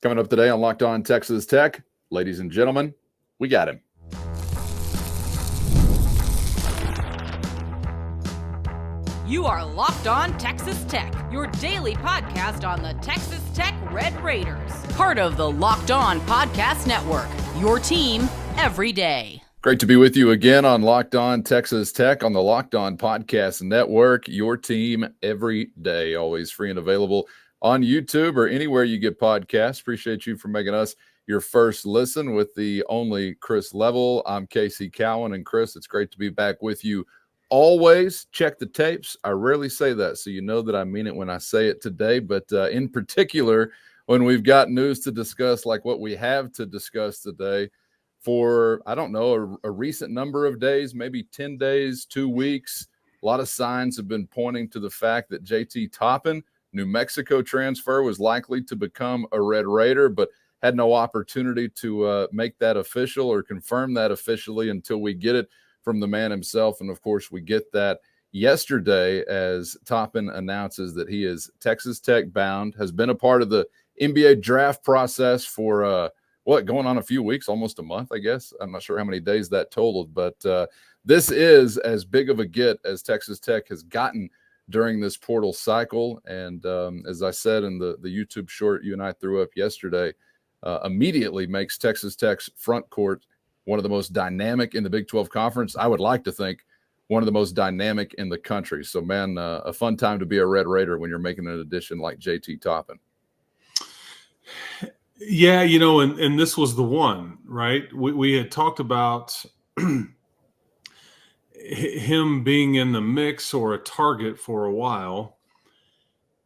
Coming up today on Locked On Texas Tech, ladies and gentlemen, we got him. You are Locked On Texas Tech, your daily podcast on the Texas Tech Red Raiders. Part of the Locked On Podcast Network, your team every day. Great to be with you again on Locked On Texas Tech on the Locked On Podcast Network, your team every day, always free and available on YouTube or anywhere you get podcasts. Appreciate you for making us your first listen with the only Chris Level. I'm Casey Cowan, and Chris, it's great to be back with you. Always check the tapes. I rarely say that, so you know that I mean it when I say it today, but in particular, when we've got news to discuss like what we have to discuss today for, I don't know, a recent number of days, maybe 10 days, 2 weeks. A lot of signs have been pointing to the fact that JT Toppin, New Mexico transfer, was likely to become a Red Raider, but had no opportunity to make that official or confirm that officially until we get it from the man himself. And of course, we get that yesterday as Toppin announces that he is Texas Tech bound, has been a part of the NBA draft process for going on a few weeks, almost a month, I guess. I'm not sure how many days that totaled, but this is as big of a get as Texas Tech has gotten during this portal cycle. And as I said in the YouTube short you and I threw up yesterday, immediately makes Texas Tech's front court one of the most dynamic in the Big 12 Conference. I would like to think one of the most dynamic in the country. So, man, a fun time to be a Red Raider when you're making an addition like JT Toppin. Yeah, and this was the one, right? We had talked about him being in the mix or a target for a while.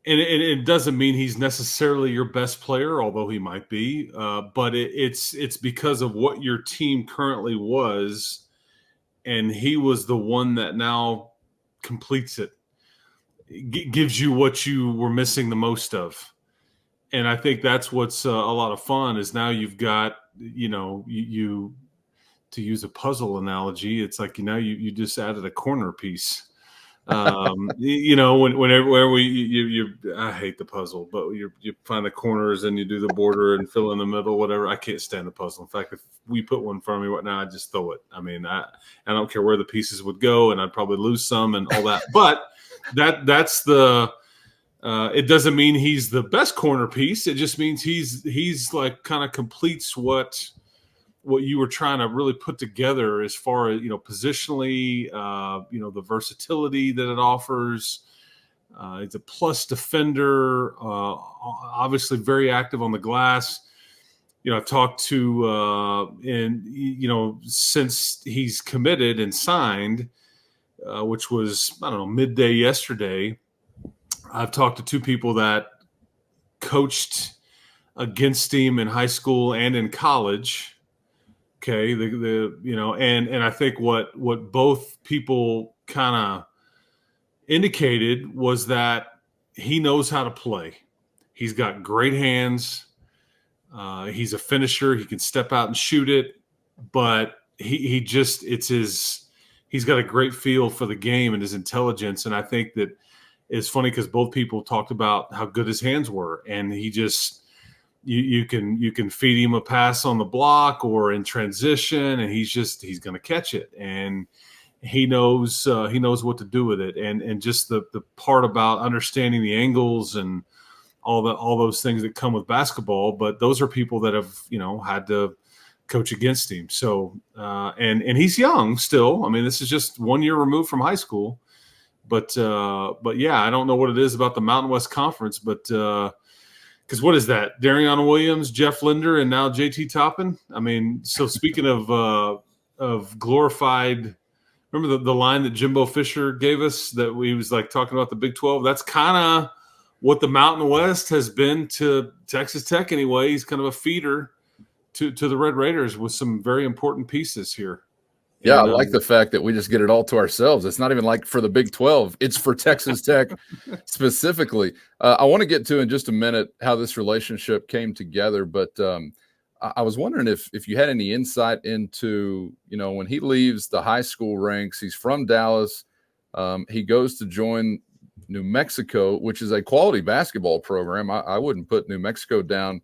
And it doesn't mean he's necessarily your best player, although he might be. But it's because of what your team currently was, and he was the one that now completes it, gives you what you were missing the most of. And I think that's what's a lot of fun is now you've got, you to use a puzzle analogy, it's like, you just added a corner piece. Whenever I hate the puzzle, but you find the corners and you do the border and fill in the middle, whatever. I can't stand the puzzle. In fact, if we put one in front of me right now, I'd just throw it. I mean, I don't care where the pieces would go, and I'd probably lose some and all that. But that's the. It doesn't mean he's the best corner piece. It just means he's like kind of completes what you were trying to really put together as far as, positionally, the versatility that it offers. It's a plus defender, obviously very active on the glass. I've talked to, since he's committed and signed, which was, midday yesterday, I've talked to two people that coached against him in high school and in college. Okay, and I think what both people kind of indicated was that he knows how to play. He's got great hands. He's a finisher. He can step out and shoot it, but he's got a great feel for the game and his intelligence. And I think that it's funny because both people talked about how good his hands were, and he just. You can feed him a pass on the block or in transition, and he's going to catch it, and he knows what to do with it, and just the part about understanding the angles and all those things that come with basketball. But those are people that have had to coach against him. So and he's young still. I mean, this is just 1 year removed from high school, but yeah, I don't know what it is about the Mountain West Conference, but. Because what is that? Darion Williams, Jeff Linder, and now JT Toppin. I mean, so speaking of glorified, remember the line that Jimbo Fisher gave us that we was like talking about the Big 12? That's kind of what the Mountain West has been to Texas Tech anyway. He's kind of a feeder to the Red Raiders with some very important pieces here. Yeah, I like the fact that we just get it all to ourselves. It's not even like for the Big 12. It's for Texas Tech specifically. I want to get to in just a minute how this relationship came together, but I was wondering if you had any insight into, when he leaves the high school ranks, he's from Dallas. He goes to join New Mexico, which is a quality basketball program. I wouldn't put New Mexico down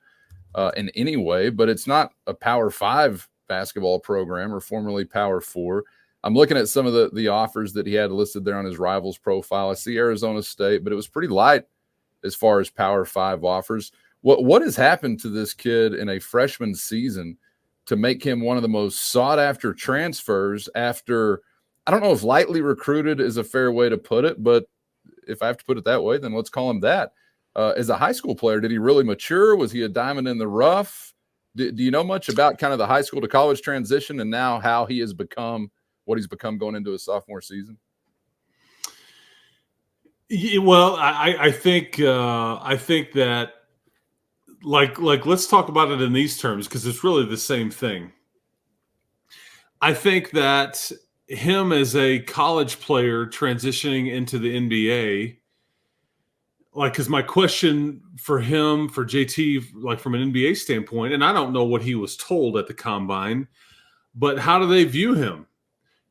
in any way, but it's not a Power 5 basketball program or formerly Power 4. I'm looking at some of the offers that he had listed there on his Rivals profile. I see Arizona State, but it was pretty light as far as Power 5 offers. What has happened to this kid in a freshman season to make him one of the most sought-after transfers after, I don't know if lightly recruited is a fair way to put it, but if I have to put it that way, then let's call him that. As a high school player, did he really mature? Was he a diamond in the rough? Do you know much about kind of the high school to college transition and now how he has become what he's become going into his sophomore season? Well, I think that like let's talk about it in these terms because it's really the same thing. I think that him as a college player transitioning into the NBA, like, because my question for him, for JT, like from an NBA standpoint, and I don't know what he was told at the combine, but how do they view him?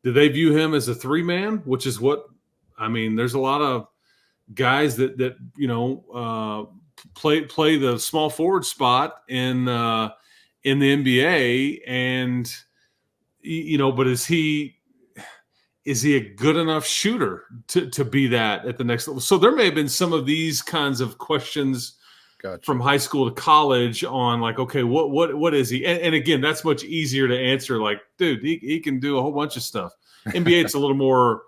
Do they view him as a 3-man, which is what, I mean, there's a lot of guys that play the small forward spot in the NBA, and but is he a good enough shooter to be that at the next level? So there may have been some of these kinds of questions from high school to college on like, okay, what is he? And again, that's much easier to answer. Like, dude, he can do a whole bunch of stuff. NBA, it's a little more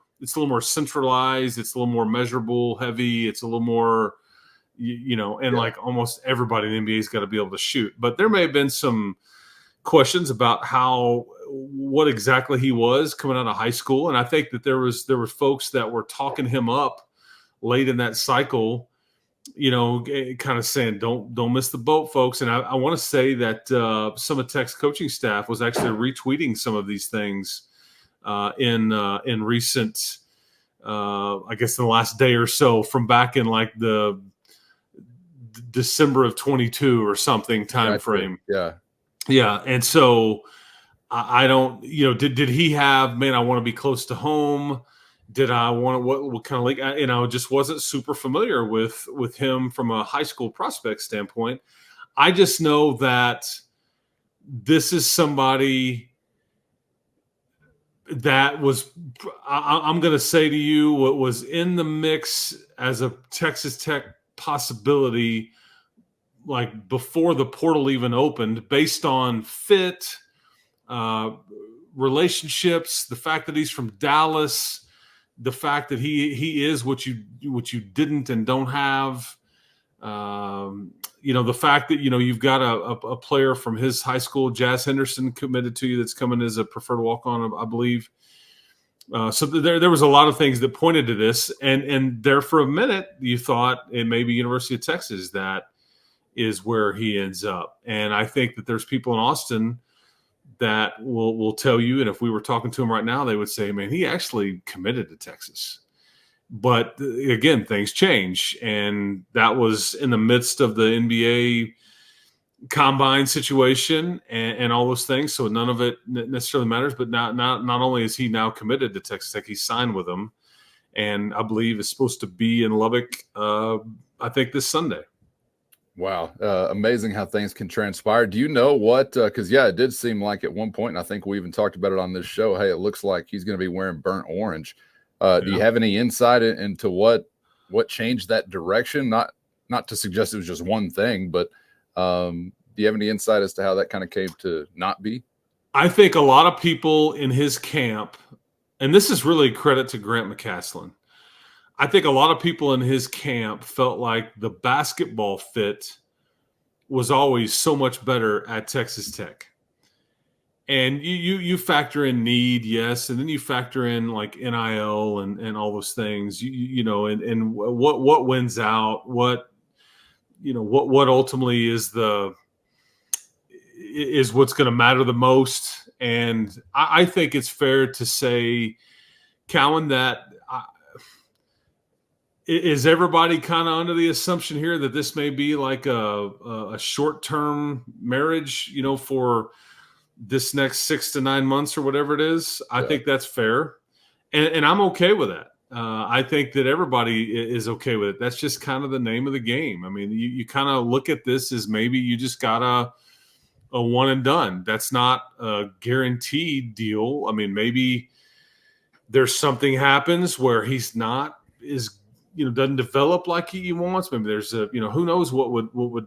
centralized. It's a little more measurable, heavy. It's a little more, like almost everybody in the NBA's got to be able to shoot. But there may have been some questions about what exactly he was coming out of high school. And I think that there were folks that were talking him up late in that cycle, kind of saying, don't miss the boat, folks. And I want to say that some of Tech's coaching staff was actually retweeting some of these things in recent, I guess in the last day or so, from back in like the December of 22 or something time frame. Yeah. And so I don't, did he have, man, I want to be close to home. Did I want to, what kind of league? Just wasn't super familiar with him from a high school prospect standpoint. I just know that this is somebody that was, I'm going to say to you, what was in the mix as a Texas Tech possibility, like before the portal even opened, based on fit, relationships, the fact that he's from Dallas, the fact that he is what you didn't and don't have, the fact that you've got a player from his high school, Jazz Henderson, committed to you that's coming as a preferred walk-on, I believe. So there was a lot of things that pointed to this, and there for a minute you thought it may be University of Texas that is where he ends up. And I think that there's people in Austin that will tell you, and if we were talking to him right now, they would say, man, he actually committed to Texas. But again, things change, and that was in the midst of the NBA combine situation and all those things. So none of it necessarily matters. But not only is he now committed to Texas Tech, he signed with them, and I believe is supposed to be in Lubbock, I think this Sunday. Wow. Amazing how things can transpire. Do you know what, because it did seem like at one point, and I think we even talked about it on this show, hey, it looks like he's going to be wearing burnt orange. Do you have any insight into what changed that direction? Not to suggest it was just one thing, but do you have any insight as to how that kind of came to not be? I think a lot of people in his camp, and this is really credit to Grant McCaslin, I think a lot of people in his camp felt like the basketball fit was always so much better at Texas Tech. And you factor in need, yes, and then you factor in like NIL and all those things, and what wins out, what ultimately is what's going to matter the most. And I think it's fair to say, Cowan, that is everybody kind of under the assumption here that this may be like a short-term marriage, for this next 6 to 9 months or whatever it is? I think that's fair. And I'm okay with that. I think that everybody is okay with it. That's just kind of the name of the game. I mean, you kind of look at this as maybe you just got a one and done. That's not a guaranteed deal. I mean, maybe there's something happens where he's not doesn't develop like he wants. Maybe there's who knows what would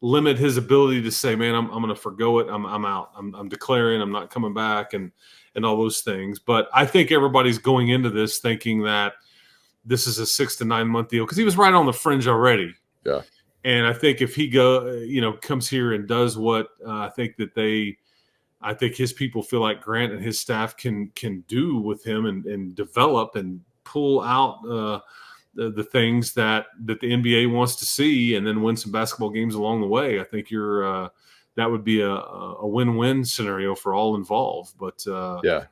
limit his ability to say, man, I'm going to forgo it. I'm out. I'm declaring. I'm not coming back, and all those things. But I think everybody's going into this thinking that this is a 6 to 9 month deal because he was right on the fringe already. Yeah. And I think if he comes here and does what I think his people feel like Grant and his staff can do with him and develop and pull out the things that the NBA wants to see, and then win some basketball games along the way. I think that would be a win-win scenario for all involved. But yeah,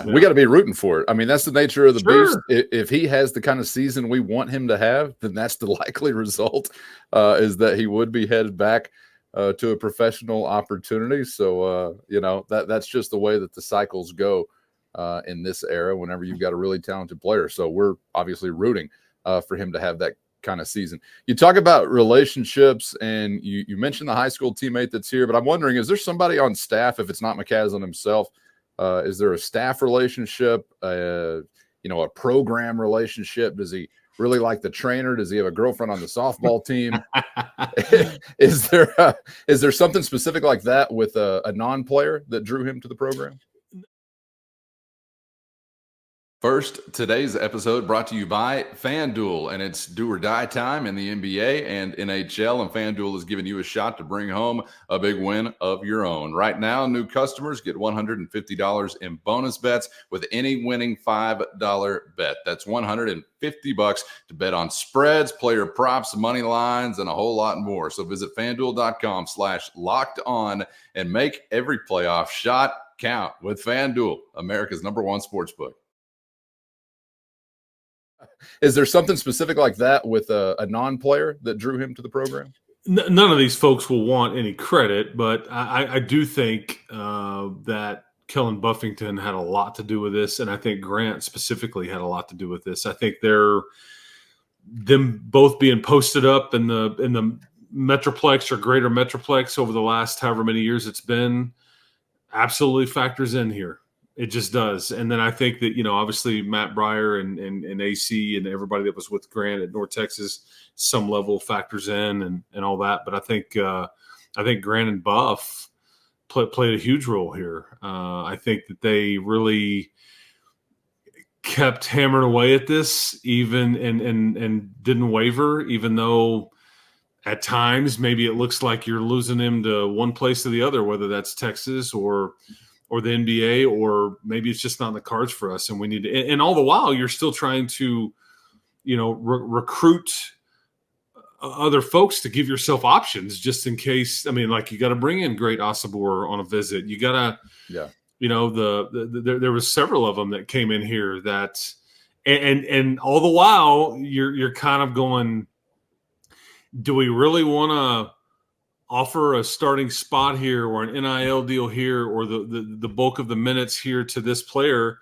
we got to be rooting for it. I mean, that's the nature of the beast. If he has the kind of season we want him to have, then that's the likely result, is that he would be headed back to a professional opportunity. So, that's just the way that the cycles go in this era whenever you've got a really talented player. So we're obviously rooting for him to have that kind of season. You talk about relationships, and you mentioned the high school teammate that's here, but I'm wondering, is there somebody on staff, if it's not McCaslin himself, is there a staff relationship, a program relationship? Does he really like the trainer? Does he have a girlfriend on the softball team? Is there something specific like that with a non-player that drew him to the program? First, today's episode brought to you by FanDuel, and it's do or die time in the NBA and NHL, and FanDuel is giving you a shot to bring home a big win of your own. Right now, new customers get $150 in bonus bets with any winning $5 bet. That's $150 to bet on spreads, player props, money lines, and a whole lot more. So visit FanDuel.com/locked-on and make every playoff shot count with FanDuel, America's #1 sportsbook. Is there something specific like that with a non-player that drew him to the program? None of these folks will want any credit, but I do think that Kellen Buffington had a lot to do with this, and I think Grant specifically had a lot to do with this. I think them both being posted up in the Metroplex or greater Metroplex over the last however many years it's been absolutely factors in here. It just does. And then I think that, obviously Matt Breyer and AC and everybody that was with Grant at North Texas, some level factors in and all that. But I think Grant and Buff played a huge role here. I think that they really kept hammering away at this even and didn't waver, even though at times maybe it looks like you're losing him to one place or the other, whether that's Texas or the NBA, or maybe it's just not in the cards for us. And we need to, and all the while you're still trying to, recruit other folks to give yourself options just in case. I mean, like you got to bring in Great Osabor on a visit. You got to, there was several of them that came in here that, and all the while you're kind of going, do we really want to offer a starting spot here or an NIL deal here or the bulk of the minutes here to this player,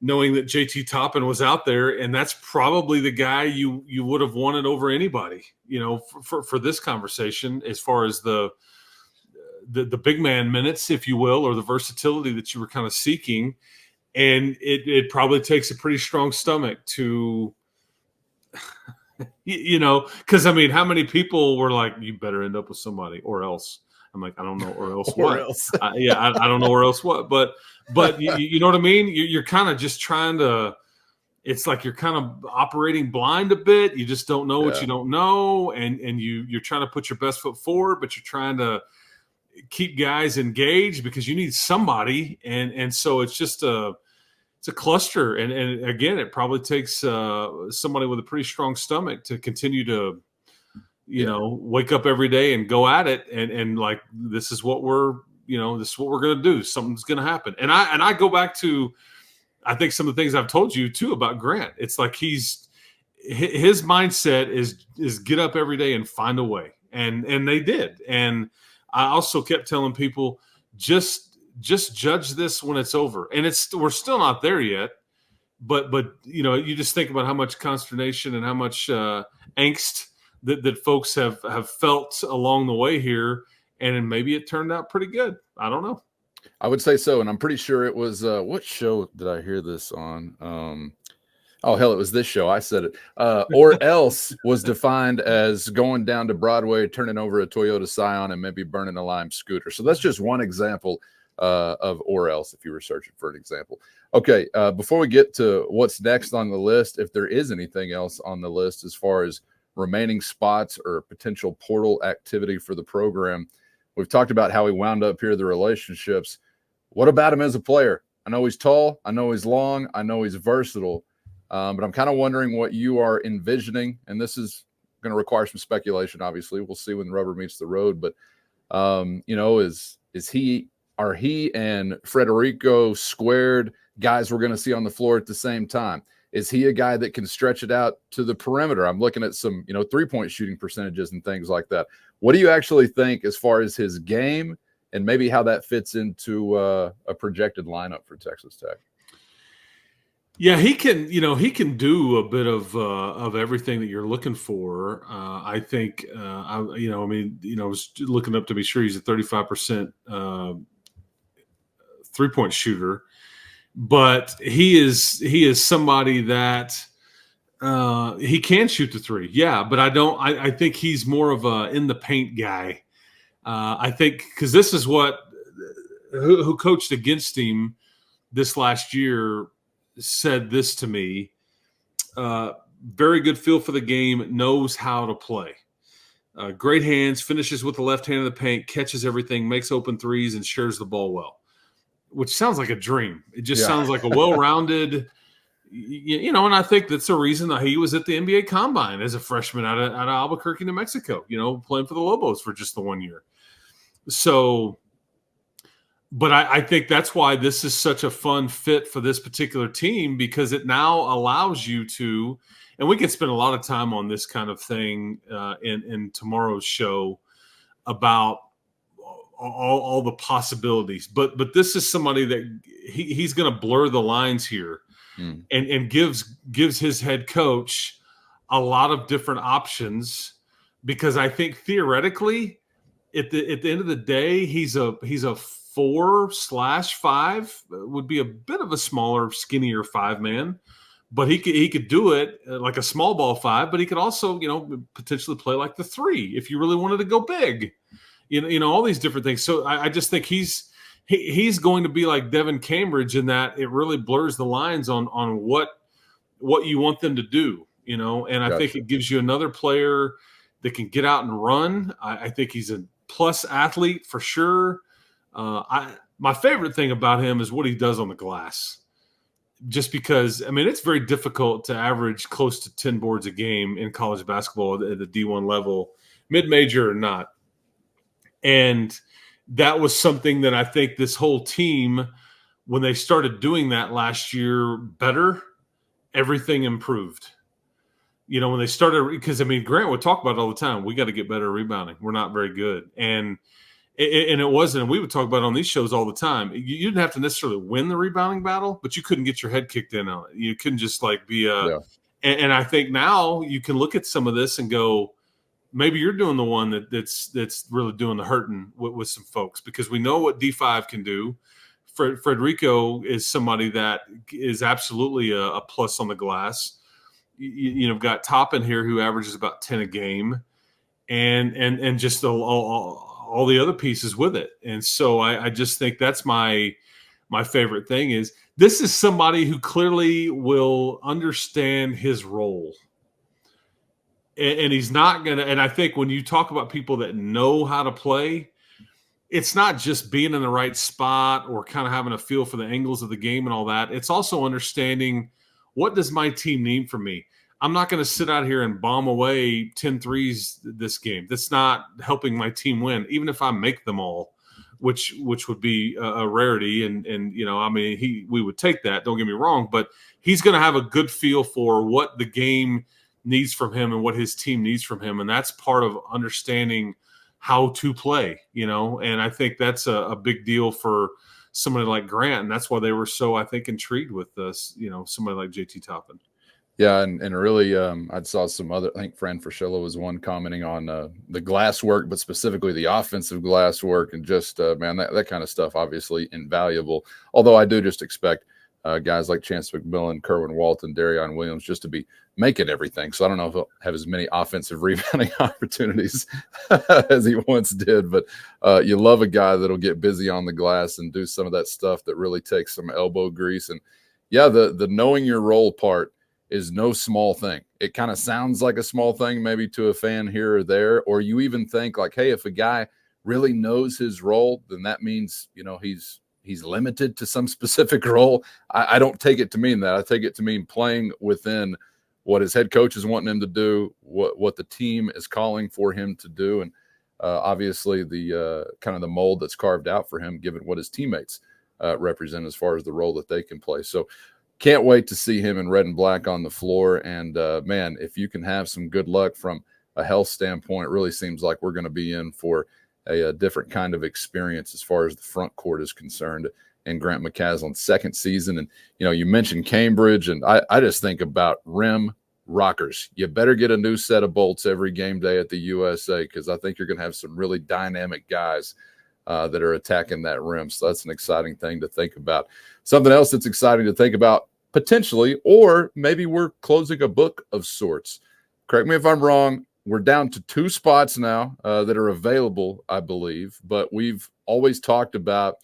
knowing that JT Toppin was out there, and that's probably the guy you would have wanted over anybody, for this conversation, as far as the big man minutes, if you will, or the versatility that you were kind of seeking. And it probably takes a pretty strong stomach to because I mean, how many people were like, you better end up with somebody or else? I'm like, I don't know, or else what? I don't know, or else what? But you know what I mean? You're kind of just trying to. It's like you're kind of operating blind a bit. You just don't know what you don't know, and you're trying to put your best foot forward, but you're trying to keep guys engaged because you need somebody, and so it's just it's a cluster, and again, it probably takes somebody with a pretty strong stomach to continue to, wake up every day and go at it, and like this is what we're going to do. Something's going to happen, and I go back to, I think some of the things I've told you too about Grant. It's like his mindset is get up every day and find a way, and they did, and I also kept telling people just judge this when it's over. And we're still not there yet, But you just think about how much consternation and how much angst that folks have felt along the way here, and maybe it turned out pretty good. I don't know. I would say so, and I'm pretty sure it was what show did I hear this on? Oh, hell, it was this show. I said it. Or else was defined as going down to Broadway, turning over a Toyota Scion, and maybe burning a Lime scooter. So that's just one example of or else if you were searching for an example. Okay, before we get to what's next on the list, if there is anything else on the list as far as remaining spots or potential portal activity for the program, we've talked about how he wound up here, the relationships. What about him as a player? I know he's tall. I know he's long. I know he's versatile. But I'm kind of wondering what you are envisioning, and this is going to require some speculation. Obviously, we'll see when the rubber meets the road. But are he and Federico squared guys we're going to see on the floor at the same time? Is he a guy that can stretch it out to the perimeter? I'm looking at some 3-point shooting percentages and things like that. What do you actually think as far as his game and maybe how that fits into a projected lineup for Texas Tech? Yeah, he can do a bit of everything that you're looking for. I think, I was looking up to be sure he's a 35% 3-point shooter, but he is somebody that he can shoot the three. Yeah, but I think he's more of a in the paint guy. I think because this is what who coached against him this last year said this to me. Very good feel for the game, knows how to play. Great hands, finishes with the left hand in the paint, catches everything, makes open threes, and shares the ball well, which sounds like a dream. It just sounds like a well-rounded, and I think that's the reason that he was at the NBA Combine as a freshman out of Albuquerque, New Mexico, playing for the Lobos for just the 1 year. So – but I think that's why this is such a fun fit for this particular team, because it now allows you to, and we can spend a lot of time on this kind of thing in tomorrow's show about all the possibilities. But this is somebody that he's going to blur the lines here and gives his head coach a lot of different options, because I think theoretically at the end of the day, he's a 4/5 would be a bit of a smaller, skinnier 5-man, but he could do it like a small ball 5. But he could also, potentially play like the 3 if you really wanted to go big. All these different things. So I just think he's going to be like Devin Cambridge in that it really blurs the lines on what you want them to do. And I think it gives you another player that can get out and run. I think he's a plus athlete for sure. My favorite thing about him is what he does on the glass, just because, it's very difficult to average close to 10 boards a game in college basketball at the D1 level, mid-major or not. And that was something that I think this whole team, when they started doing that last year better, everything improved. When they started, because, Grant would talk about it all the time. We got to get better at rebounding. We're not very good. And it wasn't, and we would talk about it on these shows all the time. You didn't have to necessarily win the rebounding battle, but you couldn't get your head kicked in on it. You couldn't just be and I think now you can look at some of this and go, maybe you're doing the one that's really doing the hurting with some folks, because we know what D5 can do. Federico is somebody that is absolutely a plus on the glass. You've got Toppin here who averages about 10 a game, and just all the other pieces with it. And so I just think that's my favorite thing is this is somebody who clearly will understand his role. And he's not going to – and I think when you talk about people that know how to play, it's not just being in the right spot or kind of having a feel for the angles of the game and all that. It's also understanding, what does my team need from me? I'm not going to sit out here and bomb away 10 threes this game. That's not helping my team win, even if I make them all, which would be a rarity. And we would take that, don't get me wrong, but he's going to have a good feel for what the game needs from him and what his team needs from him. And that's part of understanding how to play, and I think that's a big deal for somebody like Grant, and that's why they were so, I think, intrigued with this, somebody like JT Toppin. Yeah, and really, I saw some other. I think Fran Fraschilla was one commenting on the glass work, but specifically the offensive glass work, and just man, that kind of stuff obviously invaluable. Although I do just expect guys like Chance McMillan, Kerwin Walton, Darion Williams just to be making everything. So I don't know if he'll have as many offensive rebounding opportunities as he once did, but you love a guy that'll get busy on the glass and do some of that stuff that really takes some elbow grease. And yeah, the knowing your role part is no small thing. It kind of sounds like a small thing maybe to a fan here or there, or you even think like, hey, if a guy really knows his role, then that means, he's limited to some specific role. I don't take it to mean that. I take it to mean playing within what his head coach is wanting him to do, what the team is calling for him to do, and obviously the kind of the mold that's carved out for him, given what his teammates represent as far as the role that they can play. So can't wait to see him in red and black on the floor. And man, if you can have some good luck from a health standpoint, it really seems like we're going to be in for a different kind of experience as far as the front court is concerned in Grant McCasland's second season. And, you mentioned Cambridge, and I just think about rim rockers. You better get a new set of bolts every game day at the USA, because I think you're going to have some really dynamic guys that are attacking that rim. So that's an exciting thing to think about. Something else that's exciting to think about potentially, or maybe we're closing a book of sorts. Correct me if I'm wrong. We're down to 2 spots now that are available, I believe, but we've always talked about,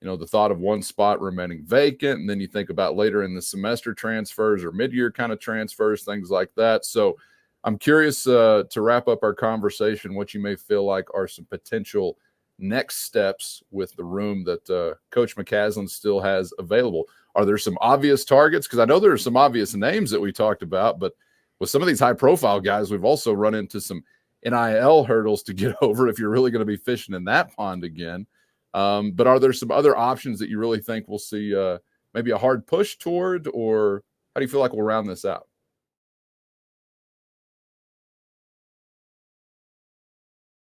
the thought of 1 spot remaining vacant. And then you think about later in the semester transfers or mid-year kind of transfers, things like that. So I'm curious to wrap up our conversation, what you may feel like are some potential next steps with the room that Coach McCasland still has available. Are there some obvious targets? Because I know there are some obvious names that we talked about, but with some of these high-profile guys, we've also run into some NIL hurdles to get over if you're really going to be fishing in that pond again. But are there some other options that you really think we'll see maybe a hard push toward, or how do you feel like we'll round this out?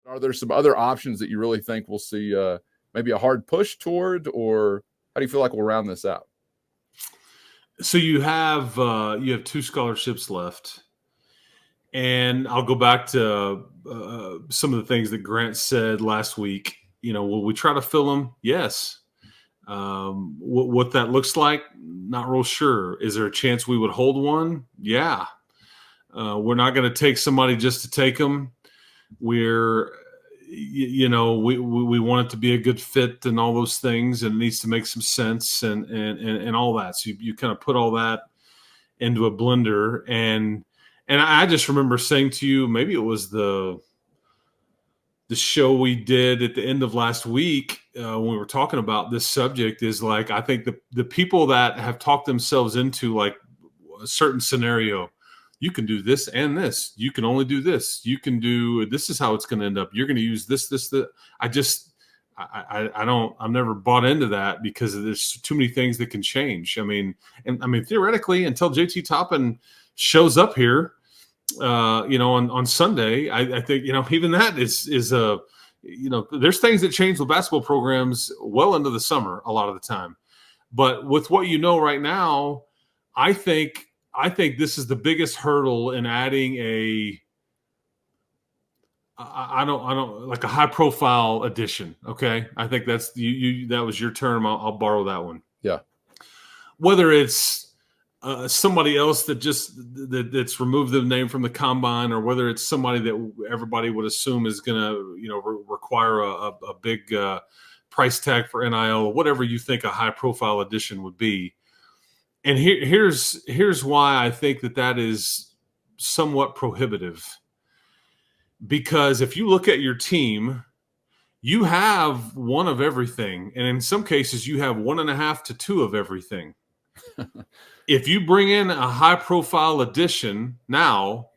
Are there some other options that you really think we'll see maybe a hard push toward, or how do you feel like we'll round this out? So you have 2 scholarships left, and I'll go back to some of the things that Grant said last week. Will we try to fill them? Yes. What that looks like, not real sure. Is there a chance we would hold one? Yeah. We're not going to take somebody just to take them. We want it to be a good fit and all those things, and it needs to make some sense and all that. So you kind of put all that into a blender. And I just remember saying to you, maybe it was the show we did at the end of last week when we were talking about this subject, is like, I think the people that have talked themselves into like a certain scenario, you can do this and this. You can only do this. You can do this. Is how it's going to end up. You're going to use this. I've never bought into that, because there's too many things that can change. I mean, theoretically, until JT Toppin shows up here, on Sunday, I think even that is there's things that change with basketball programs well into the summer a lot of the time. But with what right now, I think this is the biggest hurdle in adding I don't like a high profile addition. Okay. I think that's that was your term. I'll borrow that one. Yeah. Whether it's somebody else that's removed the name from the combine, or whether it's somebody that everybody would assume is going to, require a big price tag for NIL, whatever you think a high profile addition would be. And here's why I think that is somewhat prohibitive. Because if you look at your team, you have one of everything. And in some cases, you have 1.5 to 2 of everything. If you bring in a high-profile addition now,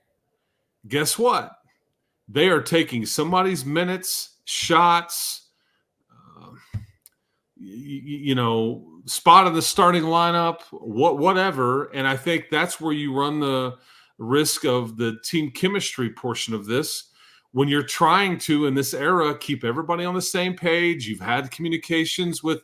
guess what? They are taking somebody's minutes, shots, spot in the starting lineup, whatever. And I think that's where you run the risk of the team chemistry portion of this. When you're trying to, in this era, keep everybody on the same page, you've had communications with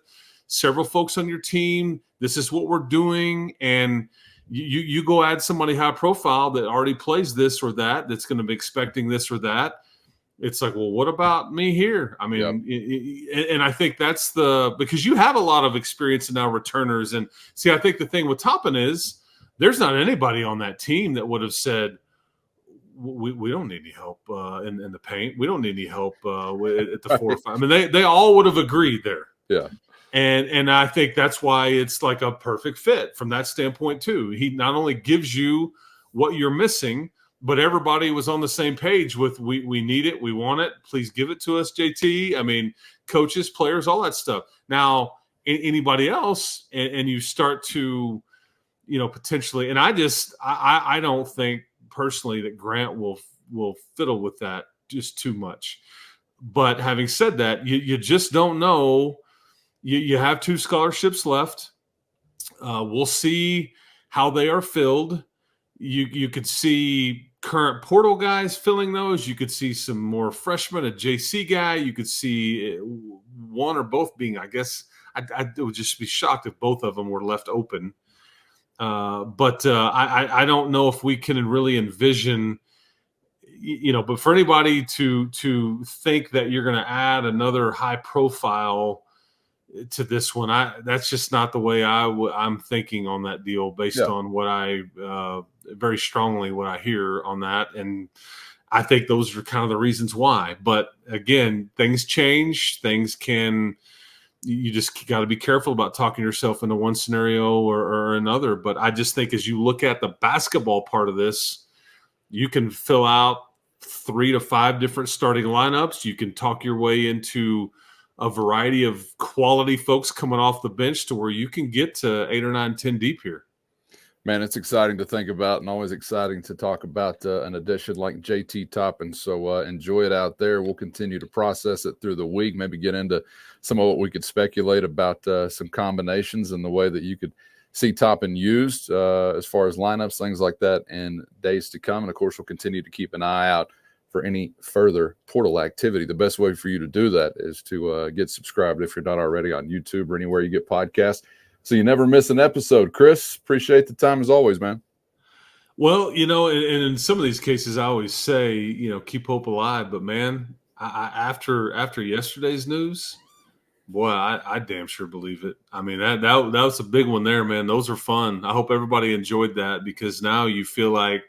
several folks on your team. This is what we're doing. And you go add somebody high profile that already plays this or that, that's going to be expecting this or that. It's like, well, what about me here? I mean, and I think that's because you have a lot of experience in now returners. And see, I think the thing with Toppin is there's not anybody on that team that would have said, we don't need any help in the paint. We don't need any help at the 4 or 5. I mean, they all would have agreed there. Yeah. And I think that's why it's like a perfect fit from that standpoint too. He not only gives you what you're missing, but everybody was on the same page with we need it, we want it. Please give it to us, JT. I mean, coaches, players, all that stuff. Now, anybody else, and you start to, potentially. And I don't think personally that Grant will fiddle with that just too much. But having said that, you just don't know. You have 2 scholarships left. We'll see how they are filled. You could see current portal guys filling those. You could see some more freshmen, a JC guy. You could see one or both being, I guess, I would just be shocked if both of them were left open. But I don't know if we can really envision, but for anybody to think that you're going to add another high profile to this one, that's just not the way I'm thinking on that deal based on what I very strongly what I hear on that. And I think those are kind of the reasons why. But again, things change. Things can you just got to be careful about talking yourself into one scenario or another. But I just think as you look at the basketball part of this, you can fill out 3 to 5 different starting lineups. You can talk your way into a variety of quality folks coming off the bench to where you can get to 8 or 9, 10 deep here. Man, it's exciting to think about and always exciting to talk about an addition like JT Toppin. So enjoy it out there. We'll continue to process it through the week, maybe get into some of what we could speculate about some combinations and the way that you could see Toppin used as far as lineups, things like that in days to come. And, of course, we'll continue to keep an eye out for any further portal activity. The best way for you to do that is to get subscribed if you're not already on YouTube or anywhere you get podcasts, so you never miss an episode. Chris, appreciate the time as always, man. Well, and in some of these cases, I always say, keep hope alive. But, man, after yesterday's news, boy, I damn sure believe it. I mean, that was a big one there, man. Those are fun. I hope everybody enjoyed that because now you feel like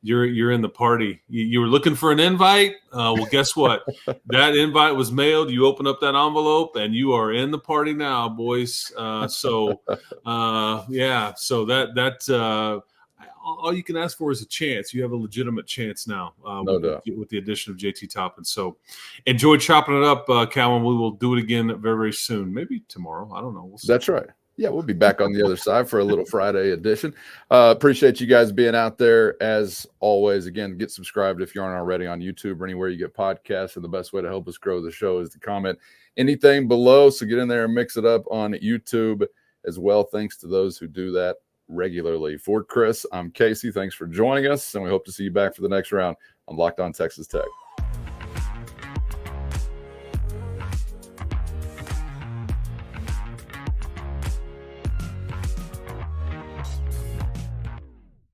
you're in the party. You were looking for an invite. Well, guess what? That invite was mailed. You open up that envelope and you are in the party now, boys. So that all you can ask for is a chance. You have a legitimate chance now with the addition of JT Toppin. So enjoy chopping it up, Calvin. We will do it again very, very soon. Maybe tomorrow. I don't know. We'll see. That's right. Yeah, we'll be back on the other side for a little Friday edition. Appreciate you guys being out there as always. Again, get subscribed if you aren't already on YouTube or anywhere you get podcasts. And the best way to help us grow the show is to comment anything below. So get in there and mix it up on YouTube as well. Thanks to those who do that regularly. For Chris, I'm Casey. Thanks for joining us, and we hope to see you back for the next round on Locked On Texas Tech.